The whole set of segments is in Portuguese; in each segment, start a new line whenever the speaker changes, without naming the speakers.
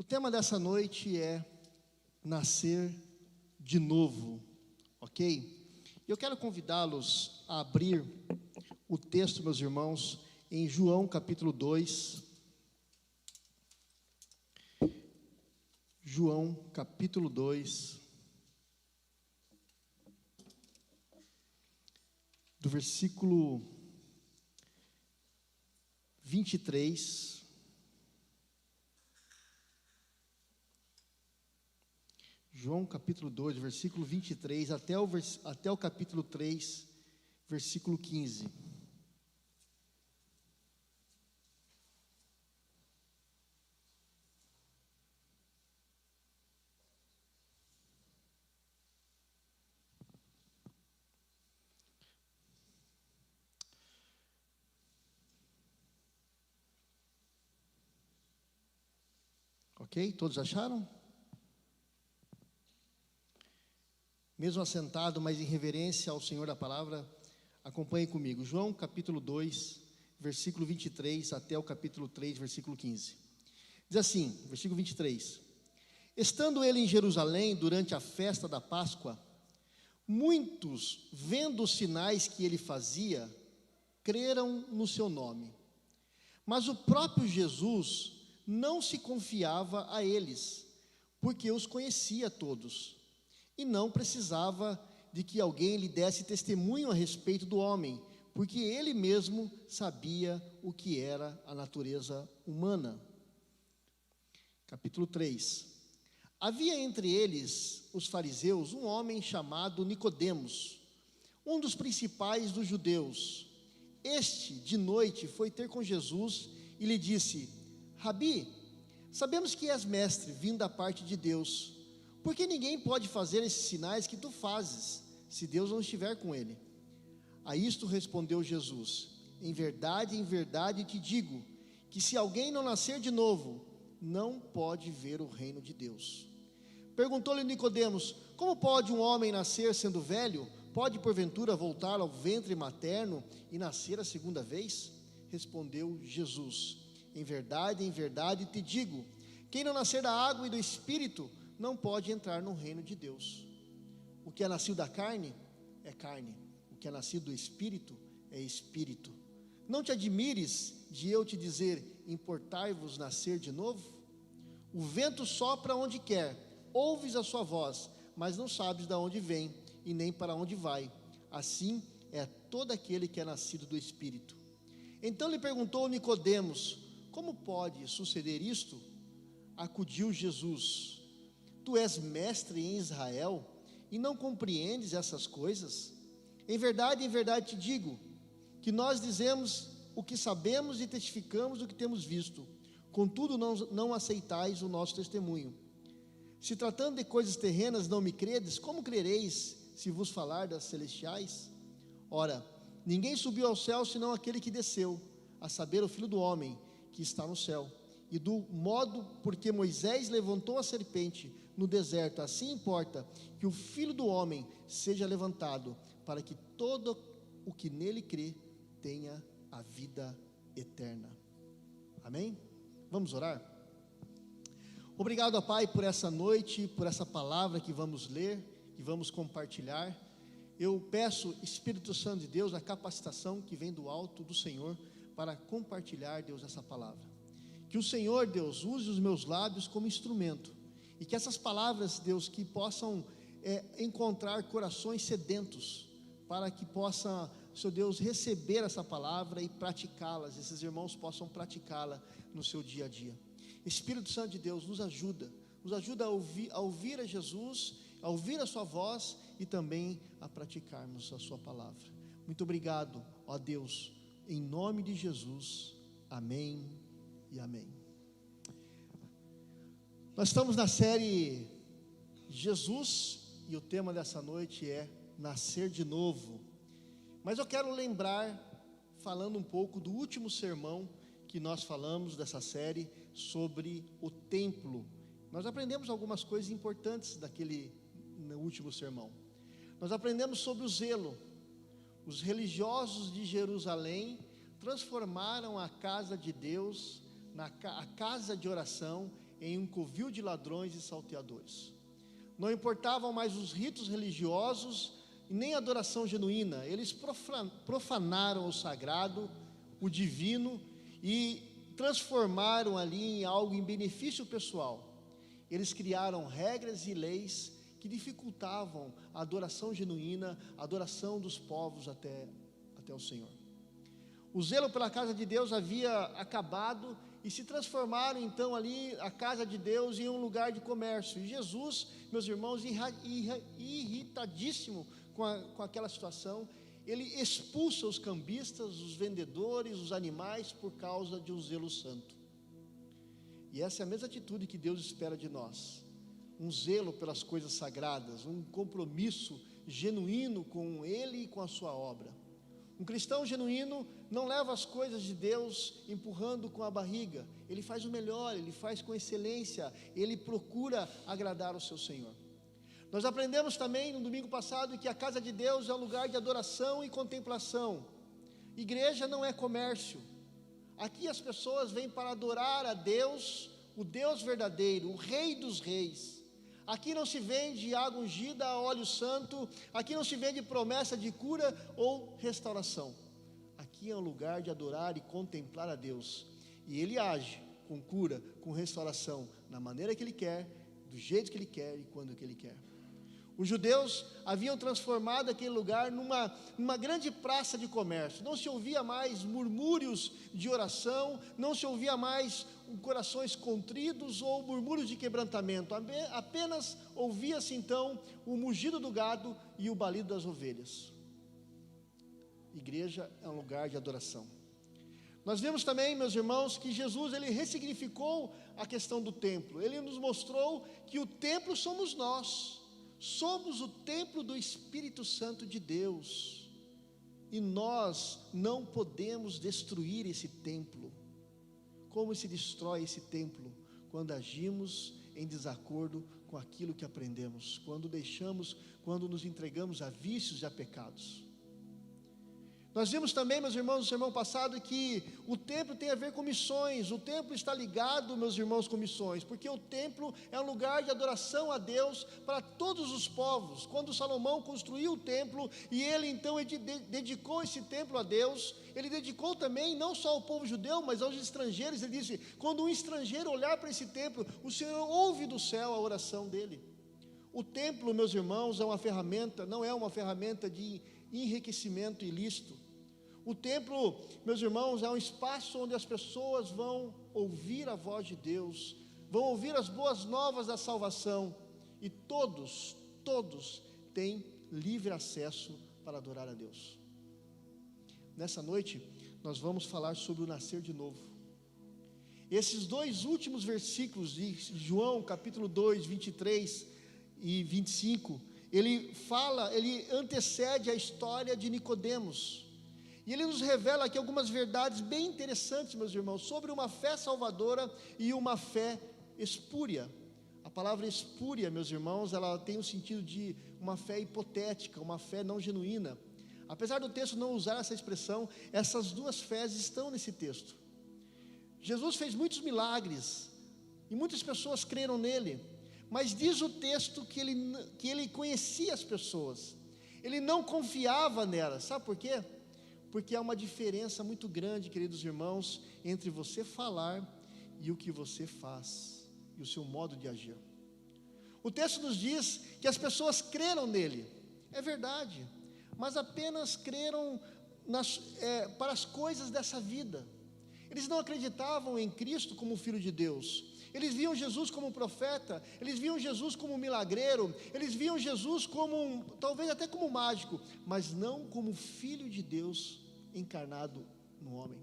tema dessa noite é nascer de novo, ok? Eu quero convidá-los a abrir o texto, meus irmãos, em João capítulo 2. João capítulo 2, do versículo 23. João capítulo 2, versículo 23, até o capítulo 3, versículo 15. Ok? Todos acharam? Mesmo assentado, mas em reverência ao Senhor da palavra, acompanhe comigo. João capítulo 2, versículo 23, até o capítulo 3, versículo 15. Diz assim, versículo 23. Estando ele em Jerusalém durante a festa da Páscoa, muitos, vendo os sinais que ele fazia, creram no seu nome. Mas o próprio Jesus não se confiava a eles, porque os conhecia todos, e não precisava de que alguém lhe desse testemunho a respeito do homem, porque ele mesmo sabia o que era a natureza humana. Capítulo 3. Havia entre eles, os fariseus, um homem chamado Nicodemos, um dos principais dos judeus. Este, de noite, foi ter com Jesus e lhe disse: Rabi, sabemos que és mestre, vindo da parte de Deus, porque ninguém pode fazer esses sinais que tu fazes, se Deus não estiver com ele. A isto respondeu Jesus: em verdade te digo, que se alguém não nascer de novo, não pode ver o reino de Deus. Perguntou-lhe Nicodemos: como pode um homem nascer sendo velho? Pode porventura voltar ao ventre materno e nascer a segunda vez? Respondeu Jesus: em verdade te digo, quem não nascer da água e do Espírito, não pode entrar no reino de Deus. O que é nascido da carne, é carne. O que é nascido do Espírito, é Espírito. Não te admires de eu te dizer: importai-vos nascer de novo? O vento sopra onde quer, ouves a sua voz, mas não sabes de onde vem e nem para onde vai. Assim é todo aquele que é nascido do Espírito. Então lhe perguntou Nicodemos: como pode suceder isto? Acudiu Jesus: tu és mestre em Israel e não compreendes essas coisas? Em verdade te digo, que nós dizemos o que sabemos e testificamos o que temos visto, contudo não aceitais o nosso testemunho. Se tratando de coisas terrenas não me credes, como crereis se vos falar das celestiais? Ora, ninguém subiu ao céu senão aquele que desceu, a saber, o Filho do Homem que está no céu. E do modo porque Moisés levantou a serpente no deserto, assim importa que o Filho do Homem seja levantado, para que todo o que nele crê tenha a vida eterna. Amém? Vamos orar? Obrigado, ó Pai, por essa noite, por essa palavra que vamos ler, que vamos compartilhar. Eu peço, Espírito Santo de Deus, a capacitação que vem do alto do Senhor para compartilhar, Deus, essa palavra. Que o Senhor, Deus, use os meus lábios como instrumento, e que essas palavras, Deus, que possam encontrar corações sedentos, para que possa, Senhor Deus, receber essa palavra e praticá-las, esses irmãos possam praticá-la no seu dia a dia. Espírito Santo de Deus, nos ajuda a ouvir a Jesus, a ouvir a sua voz e também a praticarmos a sua palavra. Muito obrigado, ó Deus, em nome de Jesus, amém e amém. Nós estamos na série Jesus e o tema dessa noite é nascer de novo. Mas eu quero lembrar, falando um pouco do último sermão que nós falamos dessa série sobre o templo. Nós aprendemos algumas coisas importantes no último sermão. Nós aprendemos sobre o zelo. Os religiosos de Jerusalém transformaram a casa de Deus, a casa de oração, em um covil de ladrões e salteadores. Não importavam mais os ritos religiosos e nem a adoração genuína. Eles profanaram o sagrado, o divino, e transformaram ali em algo em benefício pessoal. Eles criaram regras e leis que dificultavam a adoração genuína, a adoração dos povos até o Senhor. O zelo pela casa de Deus havia acabado e se transformaram então ali a casa de Deus em um lugar de comércio. E Jesus, meus irmãos, irritadíssimo com aquela situação, ele expulsa os cambistas, os vendedores, os animais por causa de um zelo santo. E essa é a mesma atitude que Deus espera de nós. Um zelo pelas coisas sagradas, um compromisso genuíno com Ele e com a sua obra. Um cristão genuíno não leva as coisas de Deus empurrando com a barriga. Ele faz o melhor, ele faz com excelência, ele procura agradar o seu Senhor. Nós aprendemos também no domingo passado que a casa de Deus é um lugar de adoração e contemplação. Igreja não é comércio. Aqui as pessoas vêm para adorar a Deus, o Deus verdadeiro, o Rei dos Reis. Aqui não se vende água ungida a óleo santo, aqui não se vende promessa de cura ou restauração. Aqui é um lugar de adorar e contemplar a Deus. E Ele age com cura, com restauração, na maneira que Ele quer, do jeito que Ele quer e quando que Ele quer. Os judeus haviam transformado aquele lugar numa grande praça de comércio. Não se ouvia mais murmúrios de oração, não se ouvia mais corações contritos ou murmúrios de quebrantamento. Apenas ouvia-se então o mugido do gado e o balido das ovelhas. Igreja é um lugar de adoração. Nós vemos também, meus irmãos, que Jesus ele ressignificou a questão do templo. Ele nos mostrou que o templo somos nós. Somos o templo do Espírito Santo de Deus, e nós não podemos destruir esse templo. Como se destrói esse templo? Quando agimos em desacordo com aquilo que aprendemos, quando nos entregamos a vícios e a pecados. Nós vimos também, meus irmãos, no sermão passado, que o templo tem a ver com missões. O templo está ligado, meus irmãos, com missões, porque o templo é um lugar de adoração a Deus para todos os povos. Quando Salomão construiu o templo, e ele então dedicou esse templo a Deus, ele dedicou também não só ao povo judeu, mas aos estrangeiros. Ele disse: quando um estrangeiro olhar para esse templo, o Senhor ouve do céu a oração dele. O templo, meus irmãos, é uma ferramenta, não é uma ferramenta de enriquecimento ilícito. O templo, meus irmãos, é um espaço onde as pessoas vão ouvir a voz de Deus, vão ouvir as boas novas da salvação, e todos têm livre acesso para adorar a Deus. Nessa noite, nós vamos falar sobre o nascer de novo. Esses dois últimos versículos de João, capítulo 2, 23 e 25, ele antecede a história de Nicodemos. E ele nos revela aqui algumas verdades bem interessantes, meus irmãos, sobre uma fé salvadora e uma fé espúria. A palavra espúria, meus irmãos, ela tem o sentido de uma fé hipotética, uma fé não genuína. Apesar do texto não usar essa expressão, essas duas fés estão nesse texto. Jesus fez muitos milagres, e muitas pessoas creram nele, mas diz o texto que ele conhecia as pessoas, ele não confiava nelas. Sabe por quê? Porque há uma diferença muito grande, queridos irmãos, entre você falar e o que você faz, e o seu modo de agir. O texto nos diz que as pessoas creram nele, é verdade, mas apenas creram para as coisas dessa vida. Eles não acreditavam em Cristo como Filho de Deus. Eles viam Jesus como profeta, eles viam Jesus como milagreiro, eles viam Jesus como, talvez até como mágico, mas não como Filho de Deus encarnado no homem.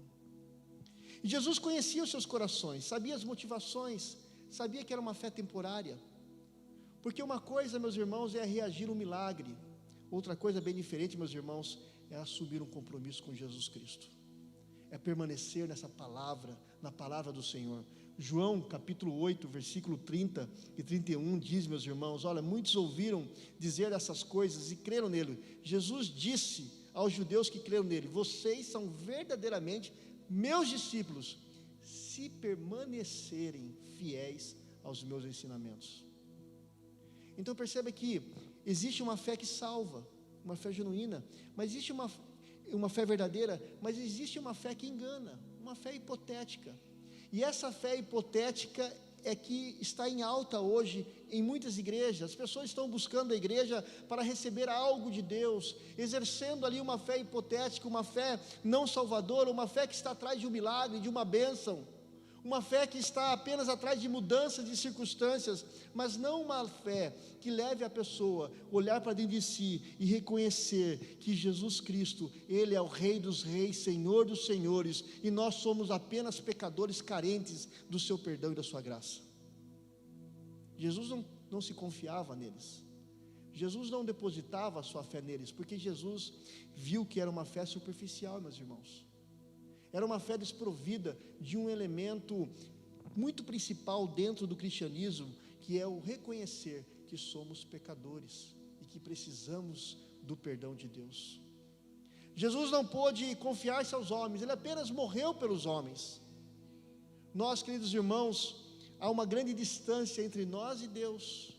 E Jesus conhecia os seus corações, sabia as motivações, sabia que era uma fé temporária. Porque uma coisa, meus irmãos, é reagir a um milagre, outra coisa bem diferente, meus irmãos, é assumir um compromisso com Jesus Cristo, é permanecer nessa palavra, na palavra do Senhor. João capítulo 8, versículo 30 e 31 diz, meus irmãos, olha, muitos ouviram dizer essas coisas e creram nele. Jesus disse aos judeus que creram nele: vocês são verdadeiramente meus discípulos, se permanecerem fiéis aos meus ensinamentos. Então perceba que existe uma fé que salva, uma fé genuína, mas existe uma fé verdadeira, mas existe uma fé que engana, uma fé hipotética. E essa fé hipotética é que está em alta hoje em muitas igrejas. As pessoas estão buscando a igreja para receber algo de Deus, exercendo ali uma fé hipotética, uma fé não salvadora, uma fé que está atrás de um milagre, de uma bênção, uma fé que está apenas atrás de mudanças de circunstâncias, mas não uma fé que leve a pessoa a olhar para dentro de si e reconhecer que Jesus Cristo, Ele é o Rei dos Reis, Senhor dos Senhores, e nós somos apenas pecadores carentes do seu perdão e da sua graça. Jesus não se confiava neles, Jesus não depositava a sua fé neles, porque Jesus viu que era uma fé superficial, meus irmãos. Era uma fé desprovida de um elemento muito principal dentro do cristianismo, que é o reconhecer que somos pecadores e que precisamos do perdão de Deus. Jesus não pôde confiar-se aos homens, Ele apenas morreu pelos homens. Nós, queridos irmãos, há uma grande distância entre nós e Deus.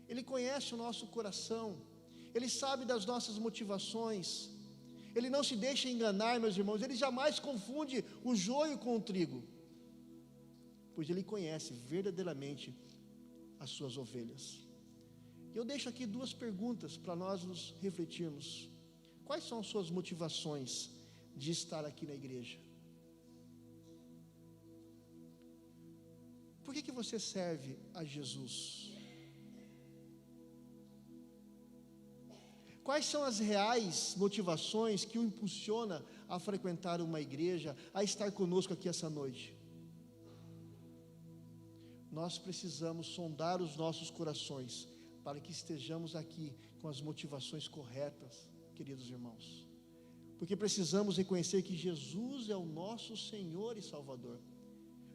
Ele conhece o nosso coração, Ele sabe das nossas motivações, Ele não se deixa enganar, meus irmãos. Ele jamais confunde o joio com o trigo, pois Ele conhece verdadeiramente as suas ovelhas. E eu deixo aqui duas perguntas para nós nos refletirmos. Quais são as suas motivações de estar aqui na igreja? Por que você serve a Jesus? Quais são as reais motivações que o impulsiona a frequentar uma igreja, a estar conosco aqui essa noite? Nós precisamos sondar os nossos corações, para que estejamos aqui com as motivações corretas, queridos irmãos, porque precisamos reconhecer que Jesus é o nosso Senhor e Salvador,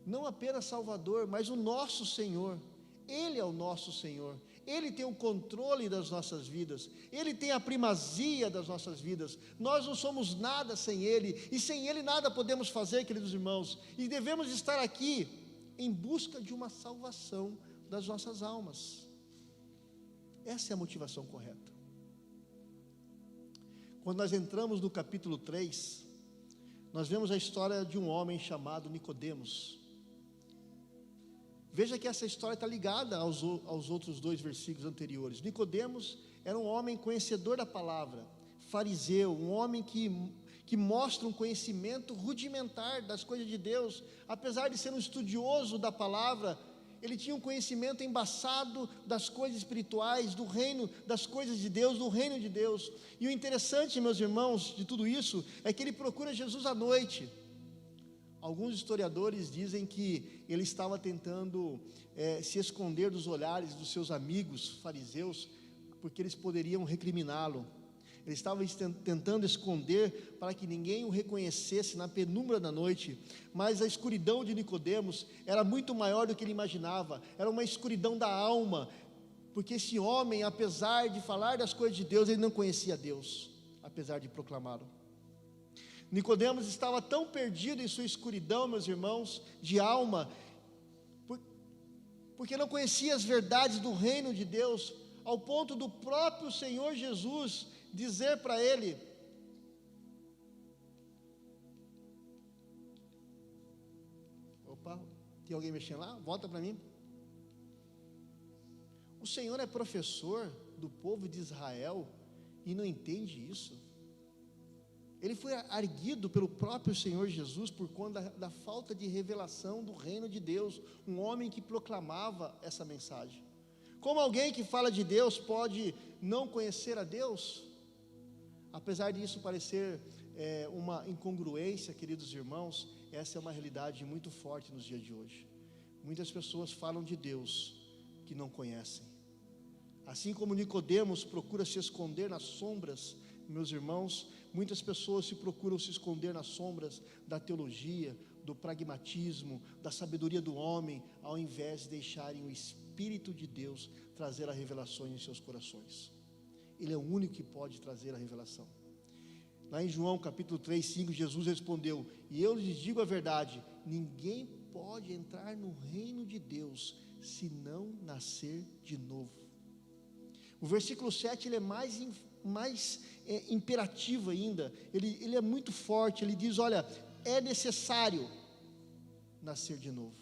não apenas Salvador, mas o nosso Senhor. Ele é o nosso Senhor, Ele tem o controle das nossas vidas, Ele tem a primazia das nossas vidas. Nós não somos nada sem Ele, e sem Ele nada podemos fazer, queridos irmãos, e devemos estar aqui em busca de uma salvação das nossas almas. Essa é a motivação correta. Quando nós entramos no capítulo 3, nós vemos a história de um homem chamado Nicodemos. Veja que essa história está ligada aos outros dois versículos anteriores. Nicodemos era um homem conhecedor da palavra, fariseu, um homem que mostra um conhecimento rudimentar das coisas de Deus. Apesar de ser um estudioso da palavra, ele tinha um conhecimento embaçado das coisas espirituais, do reino, das coisas de Deus, do reino de Deus. E o interessante, meus irmãos, de tudo isso, é que ele procura Jesus à noite. Alguns historiadores dizem que ele estava tentando se esconder dos olhares dos seus amigos fariseus, porque eles poderiam recriminá-lo. Ele estava tentando esconder para que ninguém o reconhecesse na penumbra da noite, mas a escuridão de Nicodemos era muito maior do que ele imaginava. Era uma escuridão da alma, porque esse homem, apesar de falar das coisas de Deus, ele não conhecia Deus, apesar de proclamá-lo. Nicodemos estava tão perdido em sua escuridão, meus irmãos, de alma, porque não conhecia as verdades do reino de Deus, ao ponto do próprio Senhor Jesus dizer para ele: opa, tem alguém mexendo lá? Volta para mim. O Senhor é professor do povo de Israel e não entende isso. Ele foi arguido pelo próprio Senhor Jesus por conta da falta de revelação do reino de Deus, um homem que proclamava essa mensagem. Como alguém que fala de Deus pode não conhecer a Deus? Apesar disso parecer uma incongruência, queridos irmãos, essa é uma realidade muito forte nos dias de hoje. Muitas pessoas falam de Deus que não conhecem. Assim como Nicodemos procura se esconder nas sombras, meus irmãos, muitas pessoas procuram se esconder nas sombras da teologia, do pragmatismo, da sabedoria do homem, ao invés de deixarem o Espírito de Deus trazer a revelação em seus corações. Ele é o único que pode trazer a revelação. Lá em João capítulo 3, 5, Jesus respondeu: e eu lhes digo a verdade, ninguém pode entrar no reino de Deus se não nascer de novo. O versículo 7 ele é mais imperativo ainda, ele é muito forte, ele diz, olha, é necessário nascer de novo.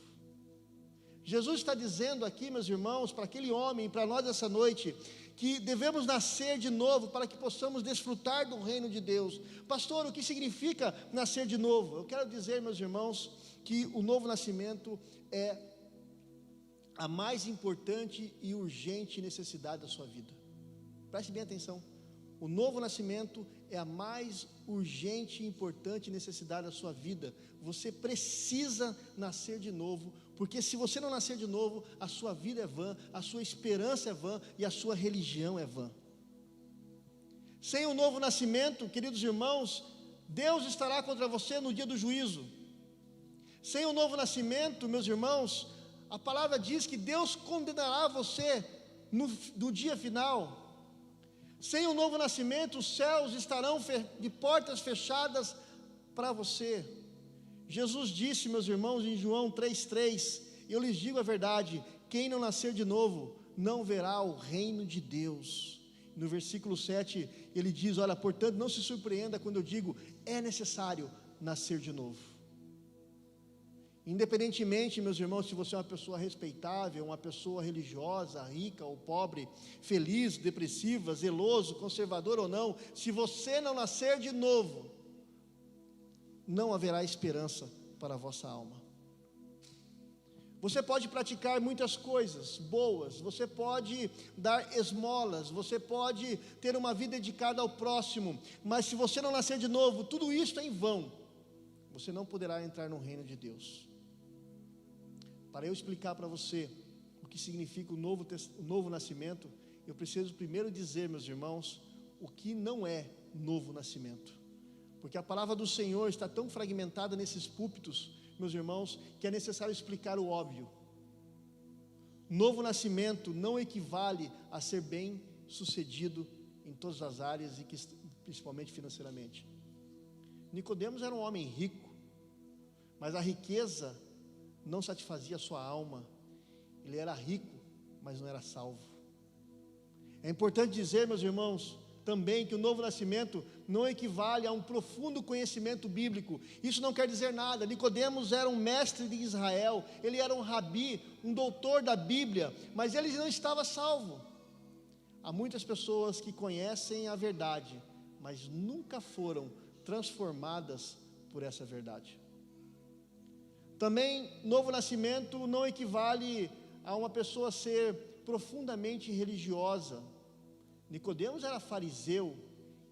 Jesus está dizendo aqui, meus irmãos, para aquele homem, para nós essa noite, que devemos nascer de novo para que possamos desfrutar do reino de Deus. Pastor, o que significa nascer de novo? Eu quero dizer, meus irmãos, que o novo nascimento é a mais importante e urgente necessidade da sua vida. Preste bem atenção. O novo nascimento é a mais urgente e importante necessidade da sua vida. Você precisa nascer de novo, porque se você não nascer de novo, a sua vida é vã, a sua esperança é vã e a sua religião é vã. Sem o novo nascimento, queridos irmãos, Deus estará contra você no dia do juízo. Sem o novo nascimento, meus irmãos, a palavra diz que Deus condenará você no dia final. Sem o novo nascimento, os céus estarão de portas fechadas para você. Jesus disse, meus irmãos, em João 3,3, eu lhes digo a verdade, quem não nascer de novo, não verá o reino de Deus. No versículo 7, ele diz, olha, portanto, não se surpreenda quando eu digo, é necessário nascer de novo. Independentemente, meus irmãos, se você é uma pessoa respeitável, uma pessoa religiosa, rica ou pobre, feliz, depressiva, zeloso, conservador ou não, se você não nascer de novo, não haverá esperança para a vossa alma. Você pode praticar muitas coisas boas, você pode dar esmolas, você pode ter uma vida dedicada ao próximo, mas se você não nascer de novo, tudo isso é em vão. Você não poderá entrar no reino de Deus. Para eu explicar para você o que significa o novo nascimento, eu preciso primeiro dizer, meus irmãos, o que não é novo nascimento. Porque a palavra do Senhor está tão fragmentada nesses púlpitos, meus irmãos, que é necessário explicar o óbvio. Novo nascimento não equivale a ser bem sucedido em todas as áreas e principalmente financeiramente. Nicodemos era um homem rico, mas a riqueza não satisfazia a sua alma. Ele era rico, mas não era salvo. É importante dizer, meus irmãos, também que o novo nascimento não equivale a um profundo conhecimento bíblico. Isso não quer dizer nada. Nicodemos era um mestre de Israel, ele era um rabi, um doutor da Bíblia, mas ele não estava salvo. Há muitas pessoas que conhecem a verdade, mas nunca foram transformadas por essa verdade. Também, novo nascimento não equivale a uma pessoa ser profundamente religiosa. Nicodemos era fariseu,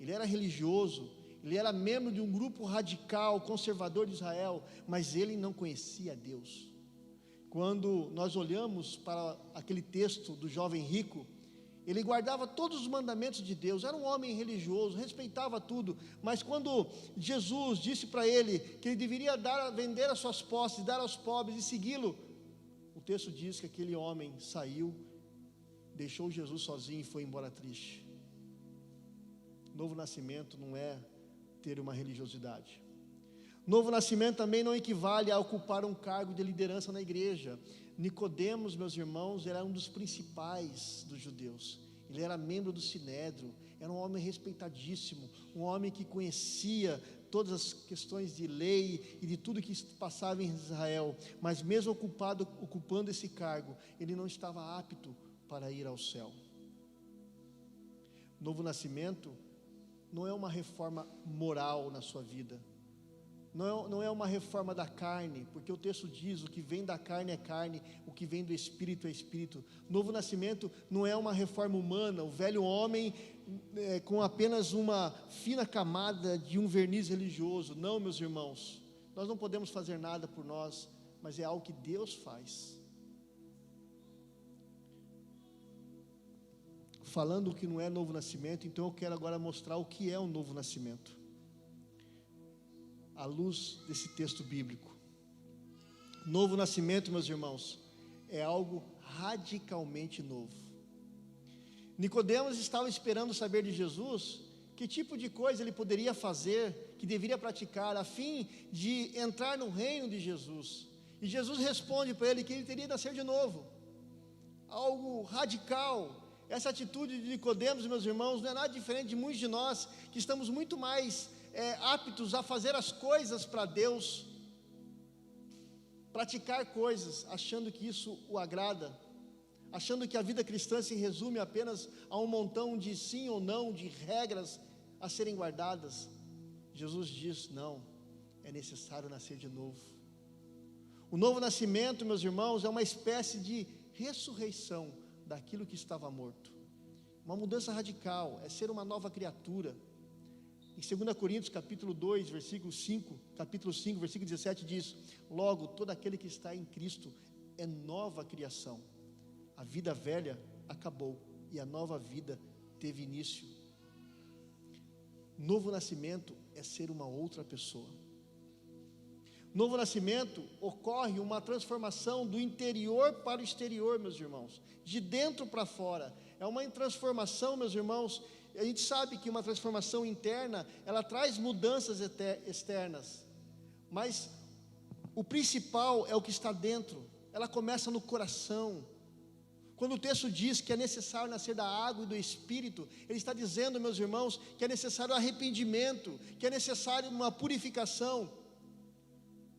ele era religioso, ele era membro de um grupo radical, conservador de Israel, mas ele não conhecia Deus. Quando nós olhamos para aquele texto do jovem rico, ele guardava todos os mandamentos de Deus, era um homem religioso, respeitava tudo, mas quando Jesus disse para ele que ele deveria vender as suas posses, dar aos pobres e segui-lo, o texto diz que aquele homem saiu, deixou Jesus sozinho e foi embora triste. Novo nascimento não é ter uma religiosidade. Novo nascimento também não equivale a ocupar um cargo de liderança na igreja. Nicodemos, meus irmãos, era um dos principais dos judeus. Ele era membro do Sinédrio, era um homem respeitadíssimo, um homem que conhecia todas as questões de lei e de tudo que passava em Israel, mas mesmo ocupando esse cargo, ele não estava apto para ir ao céu. Novo nascimento não é uma reforma moral na sua vida, não é uma reforma da carne, porque o texto diz, o que vem da carne é carne, o que vem do Espírito é Espírito. Novo nascimento não é uma reforma humana, o velho homem com apenas uma fina camada de um verniz religioso. Não, meus irmãos, nós não podemos fazer nada por nós, mas é algo que Deus faz. Falando o que não é novo nascimento, então eu quero agora mostrar o que é um novo nascimento, à luz desse texto bíblico. Novo nascimento, meus irmãos, é algo radicalmente novo. Nicodemos estava esperando saber de Jesus que tipo de coisa ele poderia fazer, que deveria praticar, a fim de entrar no reino de Jesus. E Jesus responde para ele que ele teria de nascer de novo. algo radical. Essa atitude de Nicodemos, meus irmãos, não é nada diferente de muitos de nós, que estamos muito mais aptos a fazer as coisas para Deus, praticar coisas, achando que isso o agrada, achando que a vida cristã se resume apenas a um montão de sim ou não, de regras a serem guardadas. Jesus diz: não, é necessário nascer de novo. O novo nascimento, meus irmãos, é uma espécie de ressurreição daquilo que estava morto, uma mudança radical, é ser uma nova criatura. Em 2 Coríntios capítulo 2, versículo 5, capítulo 5, versículo 17 diz: logo, todo aquele que está em Cristo é nova criação, a vida velha acabou e a nova vida teve início. Novo nascimento é ser uma outra pessoa. Novo nascimento ocorre uma transformação do interior para o exterior, meus irmãos, de dentro para fora. É uma transformação, meus irmãos. A gente sabe que uma transformação interna, ela traz mudanças externas, mas o principal é o que está dentro. Ela começa no coração. Quando o texto diz que é necessário nascer da água e do Espírito, ele está dizendo, meus irmãos, que é necessário arrependimento, que é necessário uma purificação.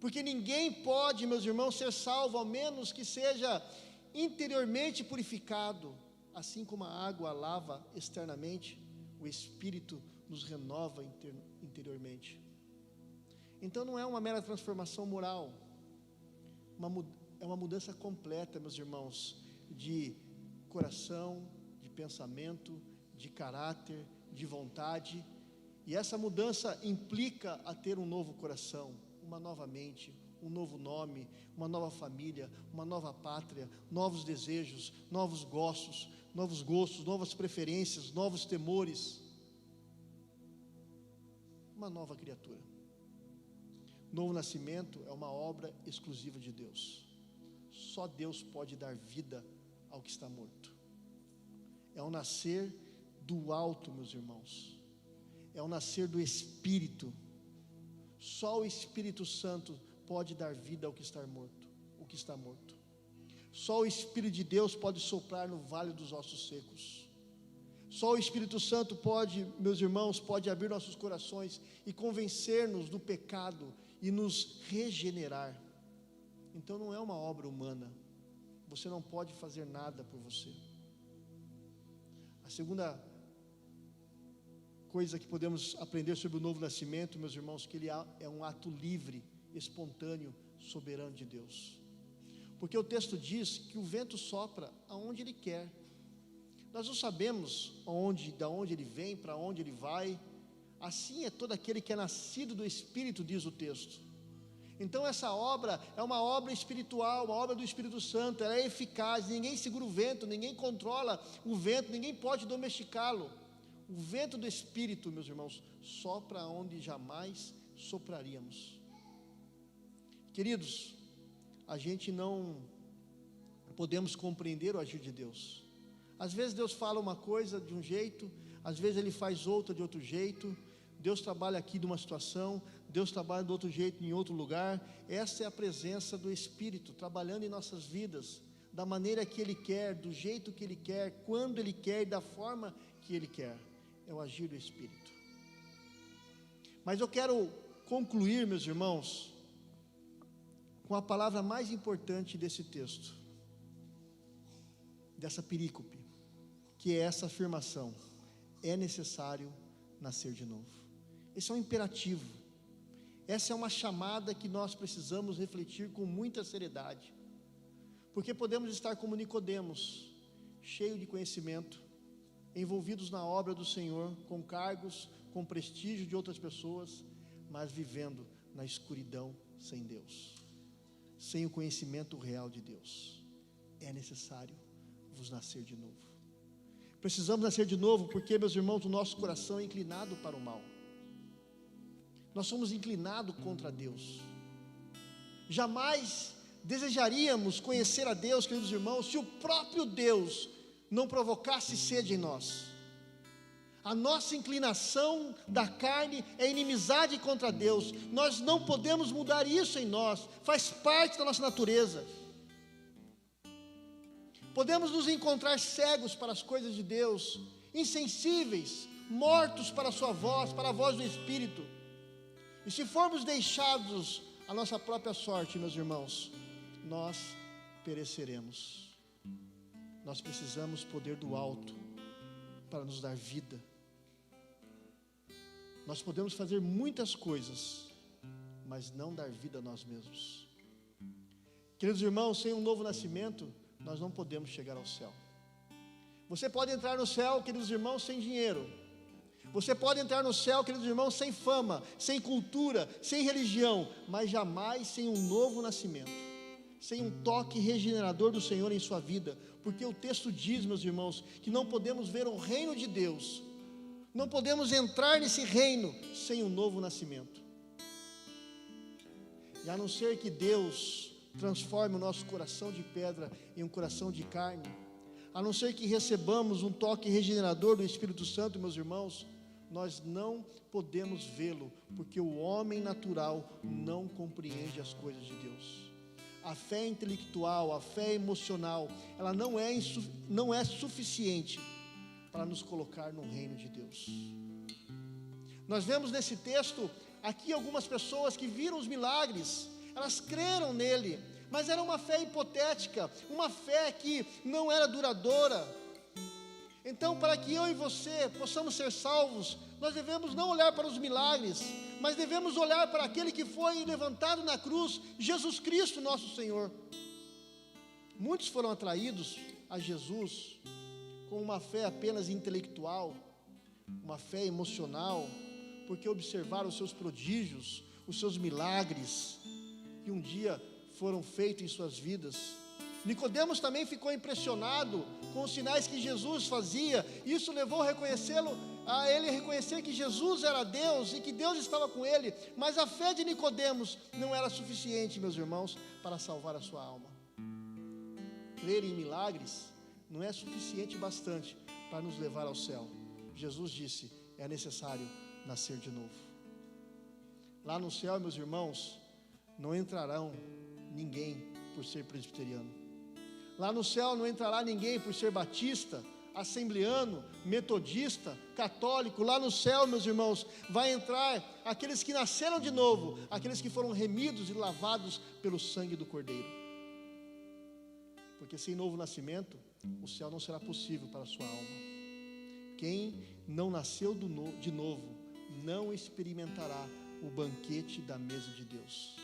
Porque ninguém pode, meus irmãos, ser salvo, ao menos que seja interiormente purificado. Assim como a água lava externamente, o Espírito nos renova interiormente. Então não é uma mera transformação moral, é uma mudança completa, meus irmãos, de coração, de pensamento, de caráter, de vontade. E essa mudança implica a ter um novo coração, uma nova mente, um novo nome, uma nova família, uma nova pátria, novos desejos, novos gostos, novas preferências, novos temores. Uma nova criatura. Novo nascimento é uma obra exclusiva de Deus. Só Deus pode dar vida ao que está morto. É o nascer do alto, meus irmãos. É o nascer do Espírito. Só o Espírito Santo pode dar vida ao que está morto, o que está morto. Só o Espírito de Deus pode soprar no vale dos ossos secos. Só o Espírito Santo pode, meus irmãos, pode abrir nossos corações e convencer-nos do pecado e nos regenerar. Então não é uma obra humana. Você não pode fazer nada por você. A segunda coisa que podemos aprender sobre o novo nascimento, meus irmãos, que ele é um ato livre, espontâneo, soberano de Deus. Porque o texto diz que o vento sopra aonde ele quer. Nós não sabemos de onde ele vem, para onde ele vai. Assim é todo aquele que é nascido do Espírito, diz o texto. Então essa obra é uma obra espiritual, uma obra do Espírito Santo. Ela é eficaz, ninguém segura o vento, ninguém controla o vento, ninguém pode domesticá-lo. O vento do Espírito, meus irmãos, sopra onde jamais sopraríamos. Queridos, a gente não podemos compreender o agir de Deus. Às vezes Deus fala uma coisa de um jeito, às vezes Ele faz outra de outro jeito. Deus trabalha aqui de uma situação, Deus trabalha de outro jeito em outro lugar. Essa é a presença do Espírito trabalhando em nossas vidas, da maneira que Ele quer, do jeito que Ele quer, quando Ele quer e da forma que Ele quer. É o agir do Espírito. Mas eu quero concluir, meus irmãos, com a palavra mais importante desse texto, dessa perícope, que é essa afirmação: é necessário nascer de novo. Esse é um imperativo, essa é uma chamada que nós precisamos refletir com muita seriedade, porque podemos estar como Nicodemos, cheio de conhecimento, envolvidos na obra do Senhor, com cargos, com prestígio de outras pessoas, mas vivendo na escuridão sem Deus, sem o conhecimento real de Deus. É necessário vos nascer de novo. Precisamos nascer de novo, porque, meus irmãos, o nosso coração é inclinado para o mal. Nós somos inclinados contra Deus. Jamais desejaríamos conhecer a Deus, queridos irmãos, se o próprio Deus não provocasse sede em nós. A nossa inclinação da carne é inimizade contra Deus. Nós não podemos mudar isso em nós, faz parte da nossa natureza. Podemos nos encontrar cegos para as coisas de Deus, insensíveis, mortos para a sua voz, para a voz do Espírito. E se formos deixados à nossa própria sorte, meus irmãos, nós pereceremos. Nós precisamos poder do alto para nos dar vida. Nós podemos fazer muitas coisas, mas não dar vida a nós mesmos. Queridos irmãos, sem um novo nascimento, nós não podemos chegar ao céu. Você pode entrar no céu, queridos irmãos, sem dinheiro. Você pode entrar no céu, queridos irmãos, sem fama, sem cultura, sem religião, mas jamais sem um novo nascimento, sem um toque regenerador do Senhor em sua vida, porque o texto diz, meus irmãos, que não podemos ver o reino de Deus, não podemos entrar nesse reino sem um novo nascimento. E a não ser que Deus transforme o nosso coração de pedra em um coração de carne, a não ser que recebamos um toque regenerador do Espírito Santo, meus irmãos, nós não podemos vê-lo, porque o homem natural não compreende as coisas de Deus. A fé intelectual, a fé emocional, ela não é suficiente para nos colocar no reino de Deus. Nós vemos nesse texto aqui algumas pessoas que viram os milagres, elas creram nele, mas era uma fé hipotética, uma fé que não era duradoura. Então, para que eu e você possamos ser salvos, nós devemos não olhar para os milagres, mas devemos olhar para aquele que foi levantado na cruz, Jesus Cristo, nosso Senhor. Muitos foram atraídos a Jesus com uma fé apenas intelectual, uma fé emocional, porque observaram os seus prodígios, os seus milagres, que um dia foram feitos em suas vidas. Nicodemos também ficou impressionado com os sinais que Jesus fazia. Isso levou a ele reconhecer que Jesus era Deus e que Deus estava com ele. Mas a fé de Nicodemos não era suficiente, meus irmãos, para salvar a sua alma. Crer em milagres não é suficiente bastante para nos levar ao céu. Jesus disse: é necessário nascer de novo. Lá no céu, meus irmãos, não entrarão ninguém por ser presbiteriano. Lá no céu não entrará ninguém por ser batista, assembleano, metodista, católico. Lá no céu, meus irmãos, vai entrar aqueles que nasceram de novo, aqueles que foram remidos e lavados pelo sangue do Cordeiro. Porque sem novo nascimento, o céu não será possível para a sua alma. Quem não nasceu de novo, não experimentará o banquete da mesa de Deus.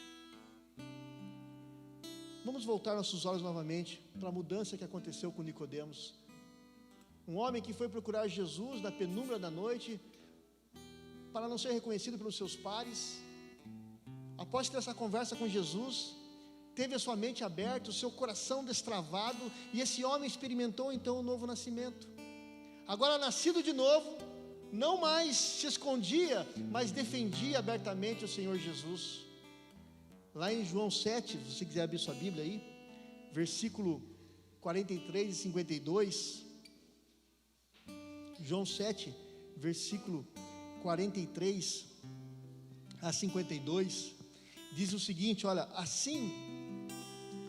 Vamos voltar nossos olhos novamente para a mudança que aconteceu com Nicodemos. Um homem que foi procurar Jesus na penumbra da noite, para não ser reconhecido pelos seus pares. Após ter essa conversa com Jesus, teve a sua mente aberta, o seu coração destravado, e esse homem experimentou então um novo nascimento. Agora nascido de novo, não mais se escondia, mas defendia abertamente o Senhor Jesus. Lá em João 7, se você quiser abrir sua Bíblia aí, versículo 43 e 52, João 7, versículo 43 a 52, diz o seguinte: olha, assim,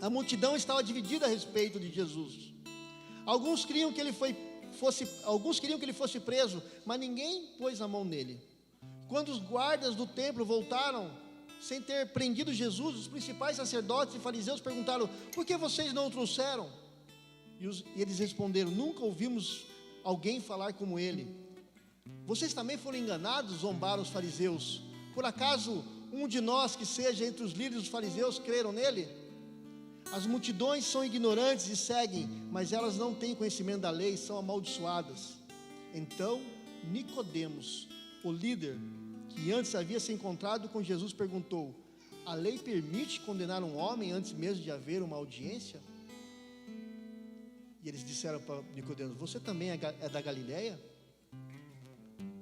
a multidão estava dividida a respeito de Jesus. Alguns queriam que ele fosse preso, mas ninguém pôs a mão nele. Quando os guardas do templo voltaram, sem ter prendido Jesus, os principais sacerdotes e fariseus perguntaram: por que vocês não o trouxeram? E eles responderam: nunca ouvimos alguém falar como ele. Vocês também foram enganados? Zombaram os fariseus. Por acaso um de nós que seja entre os líderes dos fariseus creram nele? As multidões são ignorantes e seguem, mas elas não têm conhecimento da lei, são amaldiçoadas. Então Nicodemos, o líder, que antes havia se encontrado com Jesus, perguntou: a lei permite condenar um homem antes mesmo de haver uma audiência? E eles disseram para Nicodemos: você também é da Galileia?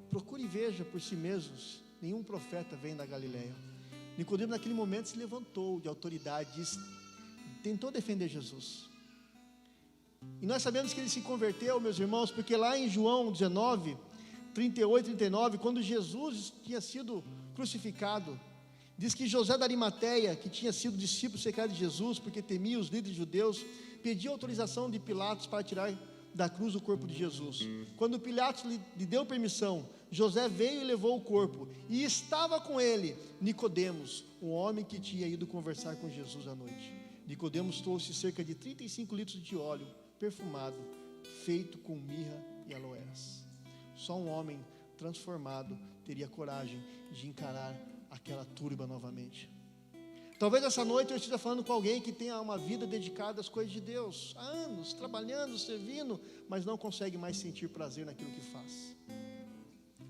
Procure e veja por si mesmos, nenhum profeta vem da Galileia. Nicodemos naquele momento se levantou de autoridade, tentou defender Jesus. E nós sabemos que ele se converteu, meus irmãos, porque lá em João 19, 38 e 39, quando Jesus tinha sido crucificado, diz que José da Arimateia, que tinha sido discípulo secreto de Jesus, porque temia os líderes judeus, pediu autorização de Pilatos para tirar da cruz o corpo de Jesus. Quando Pilatos lhe deu permissão, José veio e levou o corpo, e estava com ele Nicodemos, um homem que tinha ido conversar com Jesus à noite. Nicodemos trouxe cerca de 35 litros de óleo perfumado, feito com mirra e aloés. Só um homem transformado teria coragem de encarar aquela turba novamente. Talvez essa noite eu esteja falando com alguém que tenha uma vida dedicada às coisas de Deus, há anos, trabalhando, servindo, mas não consegue mais sentir prazer naquilo que faz.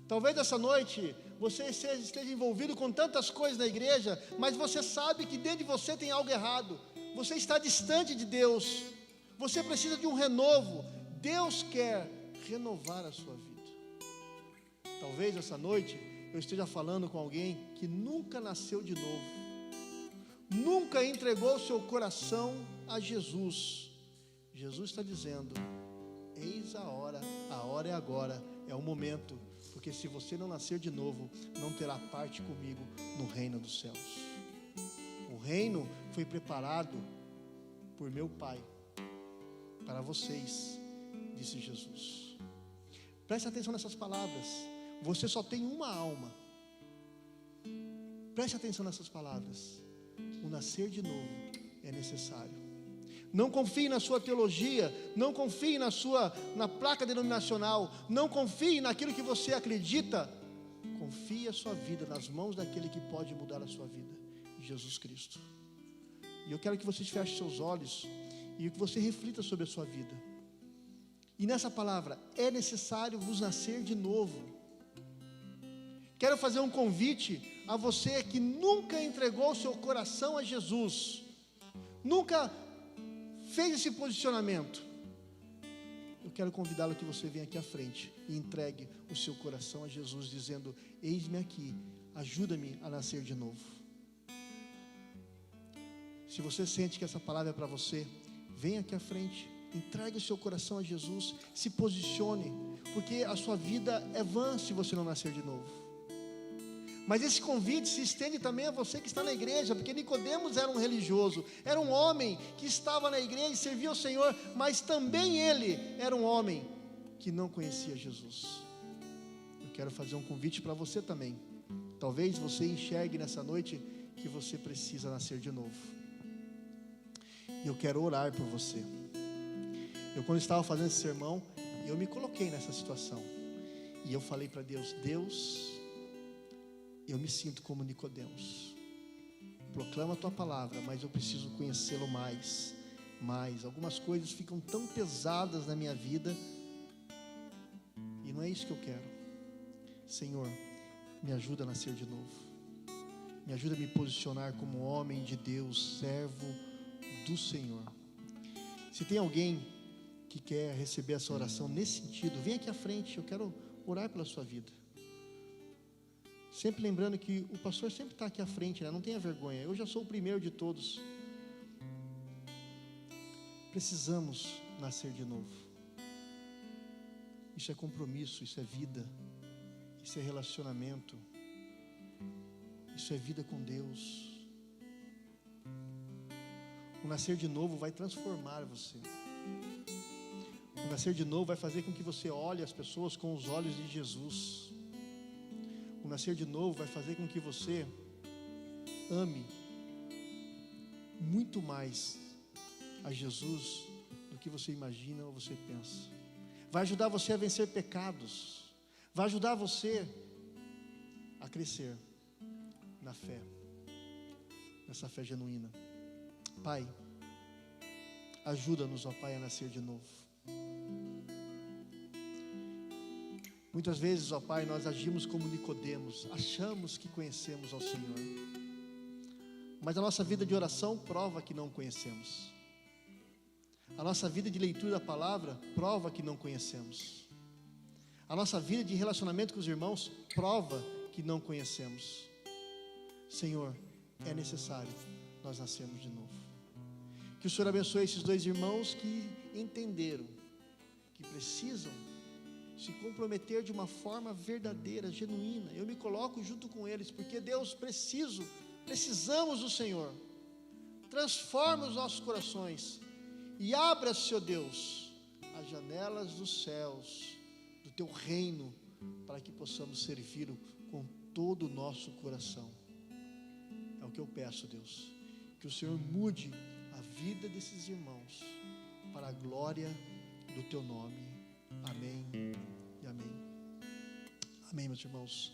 Talvez essa noite você esteja envolvido com tantas coisas na igreja, mas você sabe que dentro de você tem algo errado, você está distante de Deus, você precisa de um renovo. Deus quer renovar a sua vida. Talvez essa noite eu esteja falando com alguém que nunca nasceu de novo, nunca entregou seu coração a Jesus. Jesus está dizendo: eis a hora é agora, é o momento, porque se você não nascer de novo, não terá parte comigo no reino dos céus. O reino foi preparado por meu Pai para vocês, disse Jesus. Preste atenção nessas palavras. Você só tem uma alma. Preste atenção nessas palavras. O nascer de novo é necessário. Não confie na sua teologia, não confie na placa denominacional, não confie naquilo que você acredita. Confie a sua vida nas mãos daquele que pode mudar a sua vida, Jesus Cristo. E eu quero que vocês fechem seus olhos e que você reflita sobre a sua vida. E nessa palavra, é necessário vos nascer de novo. Quero fazer um convite a você que nunca entregou seu coração a Jesus, nunca fez esse posicionamento. Eu quero convidá-lo que você venha aqui à frente e entregue o seu coração a Jesus, dizendo: eis-me aqui, ajuda-me a nascer de novo. Se você sente que essa palavra é para você, venha aqui à frente, entregue o seu coração a Jesus, se posicione, porque a sua vida é vã se você não nascer de novo. Mas esse convite se estende também a você que está na igreja, porque Nicodemos era um religioso, era um homem que estava na igreja e servia ao Senhor, mas também ele era um homem que não conhecia Jesus. Eu quero fazer um convite para você também. Talvez você enxergue nessa noite que você precisa nascer de novo. E eu quero orar por você. Quando estava fazendo esse sermão, eu me coloquei nessa situação. E eu falei para Deus: Deus, eu me sinto como Nicodemos. Proclama a tua palavra, mas eu preciso conhecê-lo mais. Algumas coisas ficam tão pesadas na minha vida, e não é isso que eu quero. Senhor, me ajuda a nascer de novo. Me ajuda a me posicionar como homem de Deus, servo do Senhor. Se tem alguém que quer receber essa oração nesse sentido, vem aqui à frente, eu quero orar pela sua vida. Sempre lembrando que o pastor sempre está aqui à frente, né? Não tenha vergonha, eu já sou o primeiro de todos. Precisamos nascer de novo. Isso é compromisso, isso é vida, isso é relacionamento, isso é vida com Deus. O nascer de novo vai transformar você. O nascer de novo vai fazer com que você olhe as pessoas com os olhos de Jesus. O nascer de novo vai fazer com que você ame muito mais a Jesus do que você imagina ou você pensa. Vai ajudar você a vencer pecados. Vai ajudar você a crescer na fé, nessa fé genuína. Pai, ajuda-nos, ó Pai, a nascer de novo. Muitas vezes, ó Pai, nós agimos como Nicodemos, achamos que conhecemos ao Senhor, mas a nossa vida de oração prova que não conhecemos. A nossa vida de leitura da palavra prova que não conhecemos. A nossa vida de relacionamento com os irmãos prova que não conhecemos. Senhor, é necessário nós nascermos de novo. Que o Senhor abençoe esses dois irmãos que entenderam que precisam se comprometer de uma forma verdadeira, genuína. Eu me coloco junto com eles, porque Deus, precisamos do Senhor. Transforma os nossos corações e abra, Senhor Deus, as janelas dos céus, do Teu reino, para que possamos servir com todo o nosso coração. É o que eu peço, Deus, que o Senhor mude a vida desses irmãos, para a glória do Teu nome. Amém e amém. Amém, meus irmãos.